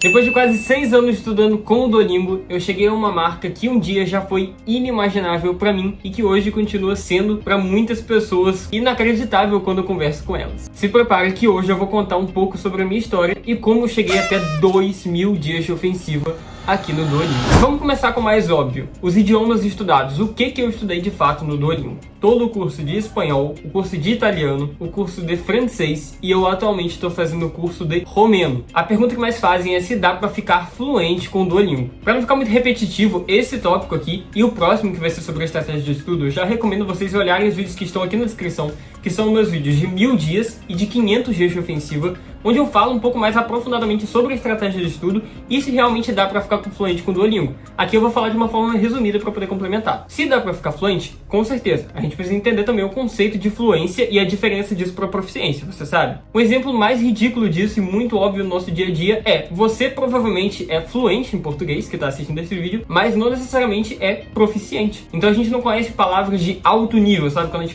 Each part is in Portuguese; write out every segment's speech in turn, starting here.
Depois de quase 6 anos estudando com o Duolingo, eu cheguei a uma marca que um dia já foi inimaginável pra mim e que hoje continua sendo pra muitas pessoas inacreditável quando eu converso com elas. Se prepare que hoje eu vou contar um pouco sobre a minha história e como eu cheguei até 2.000 dias de ofensiva aqui no Duolingo. Vamos começar com o mais óbvio, os idiomas estudados. O que eu estudei de fato no Duolingo? Todo o curso de espanhol, o curso de italiano, o curso de francês e eu atualmente estou fazendo o curso de romeno. A pergunta que mais fazem é se dá para ficar fluente com o Duolingo. Para não ficar muito repetitivo, esse tópico aqui e o próximo que vai ser sobre a estratégia de estudo, eu já recomendo vocês olharem os vídeos que estão aqui na descrição, que são meus vídeos de 1000 dias e de 500 dias de ofensiva, onde eu falo um pouco mais aprofundadamente sobre a estratégia de estudo e se realmente dá para ficar fluente com o Duolingo. Aqui eu vou falar de uma forma resumida para poder complementar. Se dá para ficar fluente, com certeza. A gente precisa entender também o conceito de fluência e a diferença disso para proficiência, você sabe? Um exemplo mais ridículo disso e muito óbvio no nosso dia a dia é: você provavelmente é fluente em português, que está assistindo esse vídeo, mas não necessariamente é proficiente. Então a gente não conhece palavras de alto nível, sabe? Quando a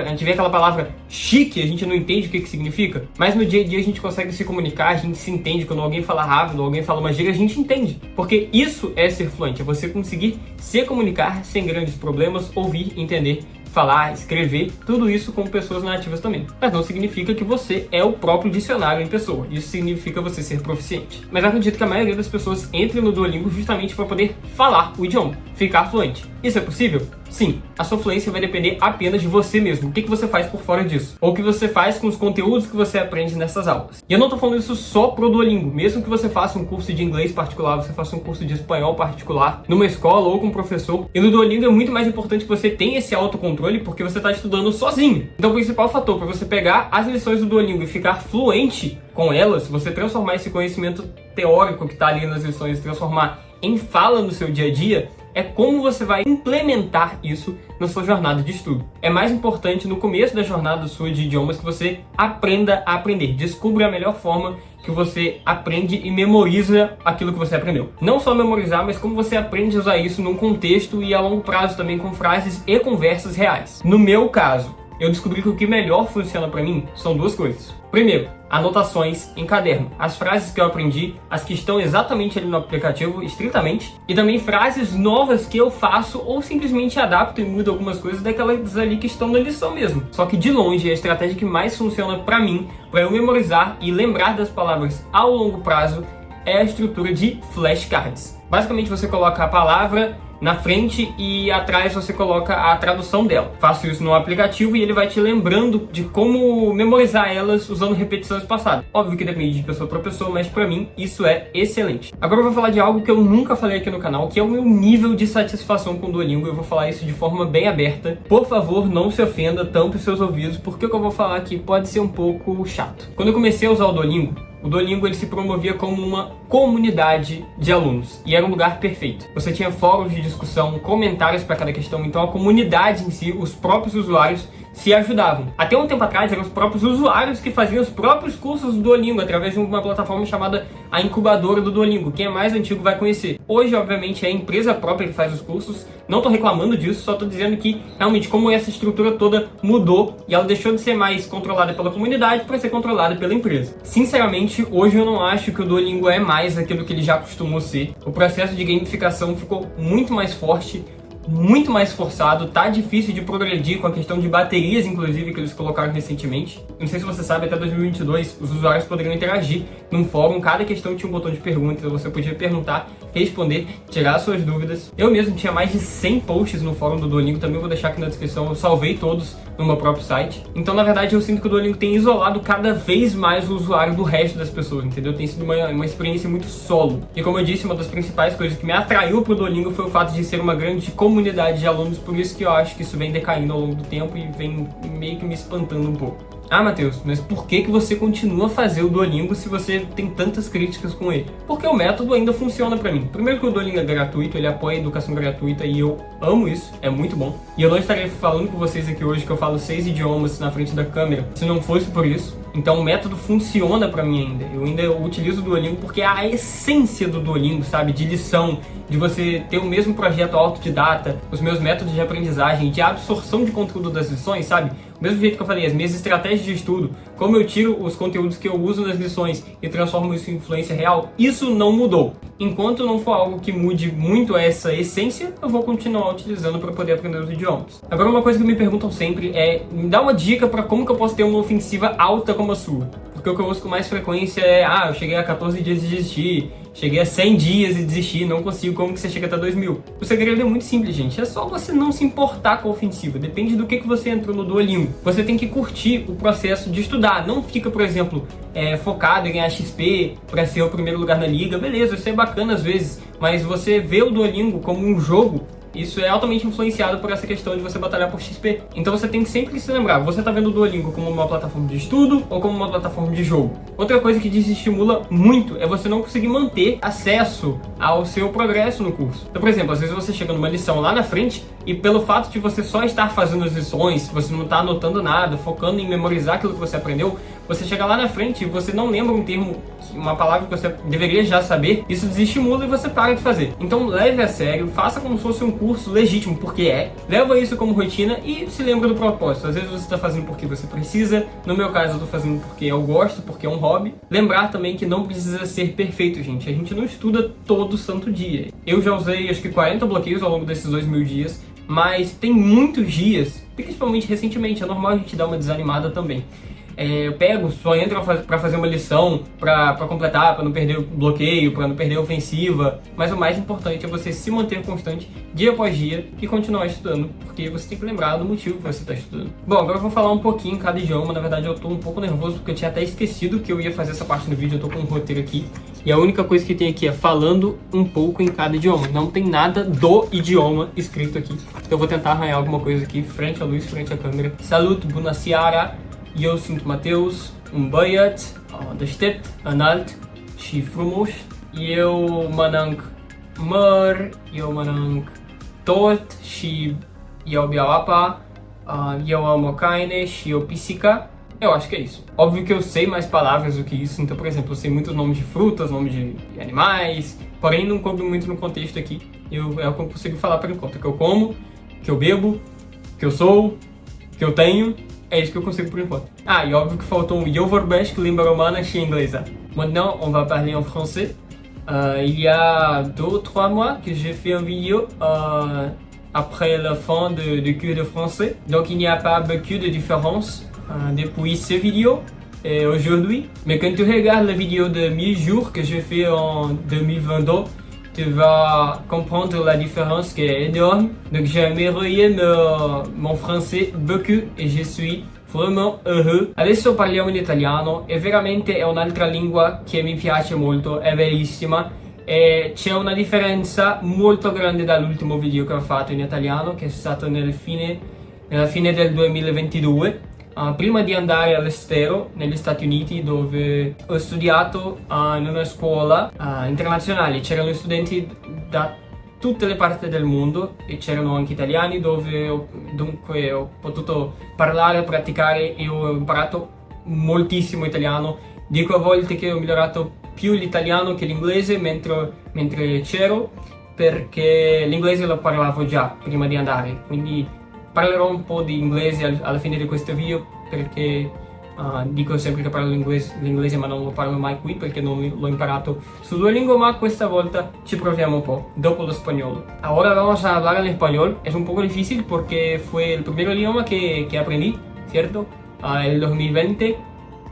gente vê aquela palavra chique, a gente não entende o que significa, mas no dia a dia a gente consegue se comunicar, a gente se entende. Quando alguém fala rápido, alguém fala uma gíria, a gente entende. Porque isso é ser fluente, é você conseguir se comunicar sem grandes problemas, ouvir, entender, falar, escrever, tudo isso com pessoas nativas também. Mas não significa que você é o próprio dicionário em pessoa. Isso significa você ser proficiente. Mas eu acredito que a maioria das pessoas entre no Duolingo justamente para poder falar o idioma, ficar fluente. Isso é possível? Sim. A sua fluência vai depender apenas de você mesmo. O que você faz por fora disso? Ou o que você faz com os conteúdos que você aprende nessas aulas. E eu não tô falando isso só pro Duolingo. Mesmo que você faça um curso de inglês particular, você faça um curso de espanhol particular, numa escola ou com um professor. E no Duolingo é muito mais importante que você tenha esse autocontrole, porque você está estudando sozinho. Então o principal fator para você pegar as lições do Duolingo e ficar fluente com elas, você transformar esse conhecimento teórico que está ali nas lições, transformar em fala no seu dia a dia, é como você vai implementar isso na sua jornada de estudo. É mais importante no começo da jornada sua de idiomas que você aprenda a aprender. Descubra a melhor forma que você aprende e memoriza aquilo que você aprendeu. Não só memorizar, mas como você aprende a usar isso num contexto e a longo prazo também com frases e conversas reais. No meu caso, eu descobri que o que melhor funciona para mim são duas coisas. Primeiro, anotações em caderno. As frases que eu aprendi, as que estão exatamente ali no aplicativo, estritamente, e também frases novas que eu faço ou simplesmente adapto e mudo algumas coisas daquelas ali que estão na lição mesmo. Só que de longe, a estratégia que mais funciona para mim, para eu memorizar e lembrar das palavras ao longo prazo, é a estrutura de flashcards. Basicamente, você coloca a palavra na frente e atrás você coloca a tradução dela. Faço isso no aplicativo e ele vai te lembrando de como memorizar elas usando repetições passadas. Óbvio que depende de pessoa para pessoa, mas para mim isso é excelente. Agora eu vou falar de algo que eu nunca falei aqui no canal, que é o meu nível de satisfação com o Duolingo. Eu vou falar isso de forma bem aberta. Por favor, não se ofenda, tampe os seus ouvidos, porque o que eu vou falar aqui pode ser um pouco chato. Quando eu comecei a usar o Duolingo ele se promovia como uma comunidade de alunos e era um lugar perfeito. Você tinha fóruns de discussão, comentários para cada questão, então a comunidade em si, os próprios usuários se ajudavam. Até um tempo atrás eram os próprios usuários que faziam os próprios cursos do Duolingo através de uma plataforma chamada a incubadora do Duolingo. Quem é mais antigo vai conhecer. Hoje, obviamente, é a empresa própria que faz os cursos. Não tô reclamando disso, só tô dizendo que realmente como essa estrutura toda mudou e ela deixou de ser mais controlada pela comunidade para ser controlada pela empresa. Sinceramente, hoje eu não acho que o Duolingo é mais aquilo que ele já costumou ser. O processo de gamificação ficou muito mais forte, muito mais forçado, tá difícil de progredir com a questão de baterias, inclusive, que eles colocaram recentemente. Não sei se você sabe, até 2022 os usuários poderiam interagir num fórum, cada questão tinha um botão de pergunta, então você podia perguntar, responder, tirar suas dúvidas. Eu mesmo tinha mais de 100 posts no fórum do Duolingo, também vou deixar aqui na descrição, eu salvei todos no meu próprio site. Então, na verdade, eu sinto que o Duolingo tem isolado cada vez mais o usuário do resto das pessoas, entendeu? Tem sido uma experiência muito solo. E como eu disse, uma das principais coisas que me atraiu pro Duolingo foi o fato de ser uma grande comunidade de alunos, por isso que eu acho que isso vem decaindo ao longo do tempo e vem meio que me espantando um pouco. Ah, Matheus, mas por que você continua a fazer o Duolingo se você tem tantas críticas com ele? Porque o método ainda funciona pra mim. Primeiro que o Duolingo é gratuito, ele apoia a educação gratuita e eu amo isso, é muito bom. E eu não estaria falando com vocês aqui hoje que eu falo 6 idiomas na frente da câmera se não fosse por isso. Então o método funciona pra mim ainda. Eu ainda utilizo o Duolingo porque é a essência do Duolingo, sabe? De lição, de você ter o mesmo projeto autodidata, os meus métodos de aprendizagem, de absorção de conteúdo das lições, sabe? Do mesmo jeito que eu falei, as minhas estratégias de estudo, como eu tiro os conteúdos que eu uso nas lições e transformo isso em influência real, isso não mudou. Enquanto não for algo que mude muito essa essência, eu vou continuar utilizando para poder aprender os idiomas. Agora, uma coisa que me perguntam sempre é, me dá uma dica para como que eu posso ter uma ofensiva alta como a sua. Porque o que eu uso com mais frequência é, eu cheguei a 14 dias e desisti, cheguei a 100 dias e desisti, não consigo, como que você chega até 2000? O segredo é muito simples, gente, é só você não se importar com a ofensiva, depende do que você entrou no Duolingo. Você tem que curtir o processo de estudar, não fica, por exemplo, focado em ganhar XP para ser o primeiro lugar na liga, beleza, isso é bacana às vezes, mas você vê o Duolingo como um jogo, isso é altamente influenciado por essa questão de você batalhar por XP. Então você tem que sempre se lembrar, você está vendo o Duolingo como uma plataforma de estudo ou como uma plataforma de jogo. Outra coisa que desestimula muito é você não conseguir manter acesso ao seu progresso no curso. Então, por exemplo, às vezes você chega numa lição lá na frente e pelo fato de você só estar fazendo as lições, você não está anotando nada, focando em memorizar aquilo que você aprendeu, você chega lá na frente e você não lembra um termo, uma palavra que você deveria já saber, isso desestimula e você para de fazer. Então leve a sério, faça como se fosse um curso legítimo, porque leva isso como rotina e se lembra do propósito. Às vezes você está fazendo porque você precisa, no meu caso eu estou fazendo porque eu gosto, porque é um hobby. Lembrar também que não precisa ser perfeito, gente, a gente não estuda todo santo dia. Eu já usei acho que 40 bloqueios ao longo desses 2000 dias, mas tem muitos dias, principalmente recentemente, é normal a gente dar uma desanimada também. Eu pego, só entro para fazer uma lição, para completar, para não perder o bloqueio, para não perder a ofensiva. Mas o mais importante é você se manter constante dia após dia e continuar estudando, porque você tem que lembrar do motivo que você está estudando. Bom, agora eu vou falar um pouquinho em cada idioma. Na verdade eu estou um pouco nervoso porque eu tinha até esquecido que eu ia fazer essa parte do vídeo. Eu estou com um roteiro aqui e a única coisa que tem aqui é falando um pouco em cada idioma. Não tem nada do idioma escrito aqui. Então eu vou tentar arranhar alguma coisa aqui frente à luz, frente à câmera. Salut, bună seara! Eu sunt Mateus, un băiat deștept, înalt și frumos. Eu mănânc măr, eu mănânc tot și eu beau apa. Eu amo carne și eu pisica. Eu acho que é isso. Óbvio que eu sei mais palavras do que isso, então, por exemplo, eu sei muitos nomes de frutas, nomes de animais, porém não coube muito no contexto aqui. É o que eu consigo falar por enquanto. O que eu como, que eu bebo, que eu sou, que eu tenho. É isso que eu consigo por enquanto. E óbvio que faltou eu vorbesc língua romana și inglesa. Maintenant, on va parler en français. Il y a 2-3 mois que j'ai fait une vidéo après la fin de cours de français. Donc il n'y a pas beaucoup de différence depuis cette vidéo et aujourd'hui. Mais quand tu regardes la vidéo de 1000 jours que j'ai fait en 2022, tu vas comprendre la différence qui est énorme. Donc j'ai amélioré mon français beaucoup e je suis vraiment heureux. Adesso parliamo in italiano e veramente è un'altra lingua che mi piace molto, è bellissima e c'è una differenza molto grande dall'ultimo video che ho fatto in italiano, che è stato nella fine del 2022. Prima di andare all'estero, negli Stati Uniti, dove ho studiato in una scuola internazionale, c'erano studenti da tutte le parti del mondo e c'erano anche italiani, dove dunque ho potuto parlare, praticare e ho imparato moltissimo italiano. Dico a volte che ho migliorato più l'italiano che l'inglese mentre c'ero, perché l'inglese lo parlavo già prima di andare, quindi parlerò un po' di inglese alla fine di questo video perché dico sempre che parlo l'inglese ma non lo parlo mai qui perché non l'ho imparato su Duolingo, ma questa volta ci proviamo un po', dopo lo español. Ahora vamos a hablar en español, es un poco difícil porque fue el primer idioma que aprendí, ¿cierto? El 2020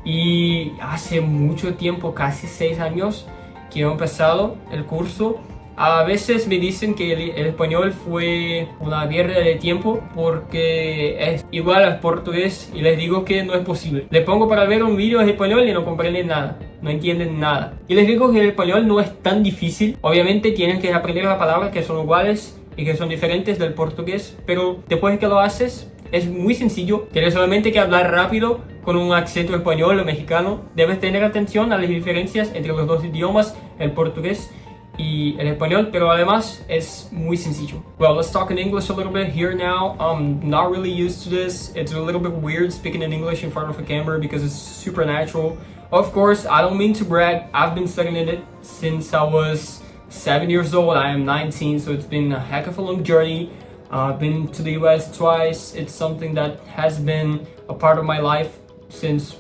y hace mucho tiempo, casi 6 años que he empezado el curso. A veces me dicen que el español fue una pérdida de tiempo porque es igual al portugués y les digo que no es posible. Les pongo para ver un vídeo en español y no comprenden nada, no entienden nada. Y les digo que el español no es tan difícil. Obviamente tienen que aprender las palabras que son iguales y que son diferentes del portugués, pero después que lo haces es muy sencillo. Tienes solamente que hablar rápido con un acento español o mexicano. Debes tener atención a las diferencias entre los dos idiomas, el portugués y el español, pero además es muy sencillo. Well, let's talk in English a little bit here now. I'm not really used to this. It's a little bit weird speaking in English in front of a camera because it's super natural. Of course, I don't mean to brag. I've been studying it since I was 7 years old. I am 19, so it's been a heck of a long journey. I've been to the US twice. It's something that has been a part of my life since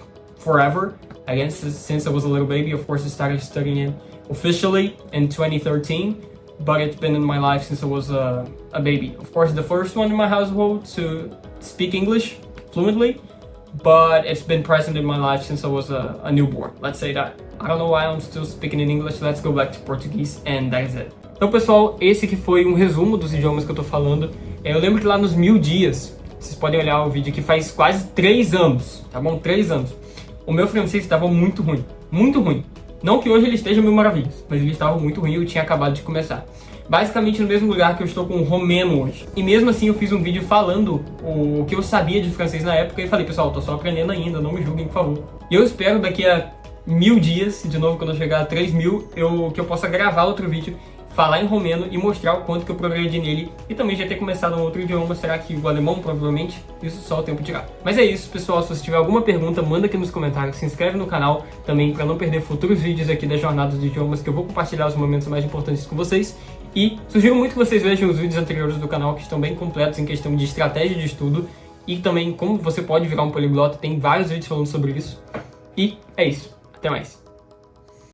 forever. Again, since I was a little baby, of course, I started studying it officially in 2013, but it's been in my life since I was a baby. Of course, the first one in my household to speak English fluently, but it's been present in my life since I was a newborn. Let's say that. I don't know why I'm still speaking in English. Let's go back to Portuguese, and that is it. Então, pessoal, esse que foi um resumo dos idiomas que eu tô falando. Eu lembro que lá nos 1000 dias, vocês podem olhar o vídeo que faz quase 3 anos, tá bom? 3 anos. O meu francês estava muito ruim. Muito ruim. Não que hoje ele esteja mil maravilhas, mas ele estava muito ruim e eu tinha acabado de começar. Basicamente no mesmo lugar que eu estou com o romeno hoje. E mesmo assim eu fiz um vídeo falando o que eu sabia de francês na época e falei, pessoal, tô só aprendendo ainda, não me julguem, por favor. E eu espero daqui a 1000 dias, de novo quando eu chegar a 3000, que eu possa gravar outro vídeo, falar em romeno e mostrar o quanto que eu progredi nele e também já ter começado um outro idioma. Será que o alemão, provavelmente? Isso só o tempo dirá. Mas é isso, pessoal. Se você tiver alguma pergunta, manda aqui nos comentários, se inscreve no canal também para não perder futuros vídeos aqui da Jornada dos Idiomas, que eu vou compartilhar os momentos mais importantes com vocês. E sugiro muito que vocês vejam os vídeos anteriores do canal, que estão bem completos em questão de estratégia de estudo e também como você pode virar um poliglota. Tem vários vídeos falando sobre isso. E é isso. Até mais.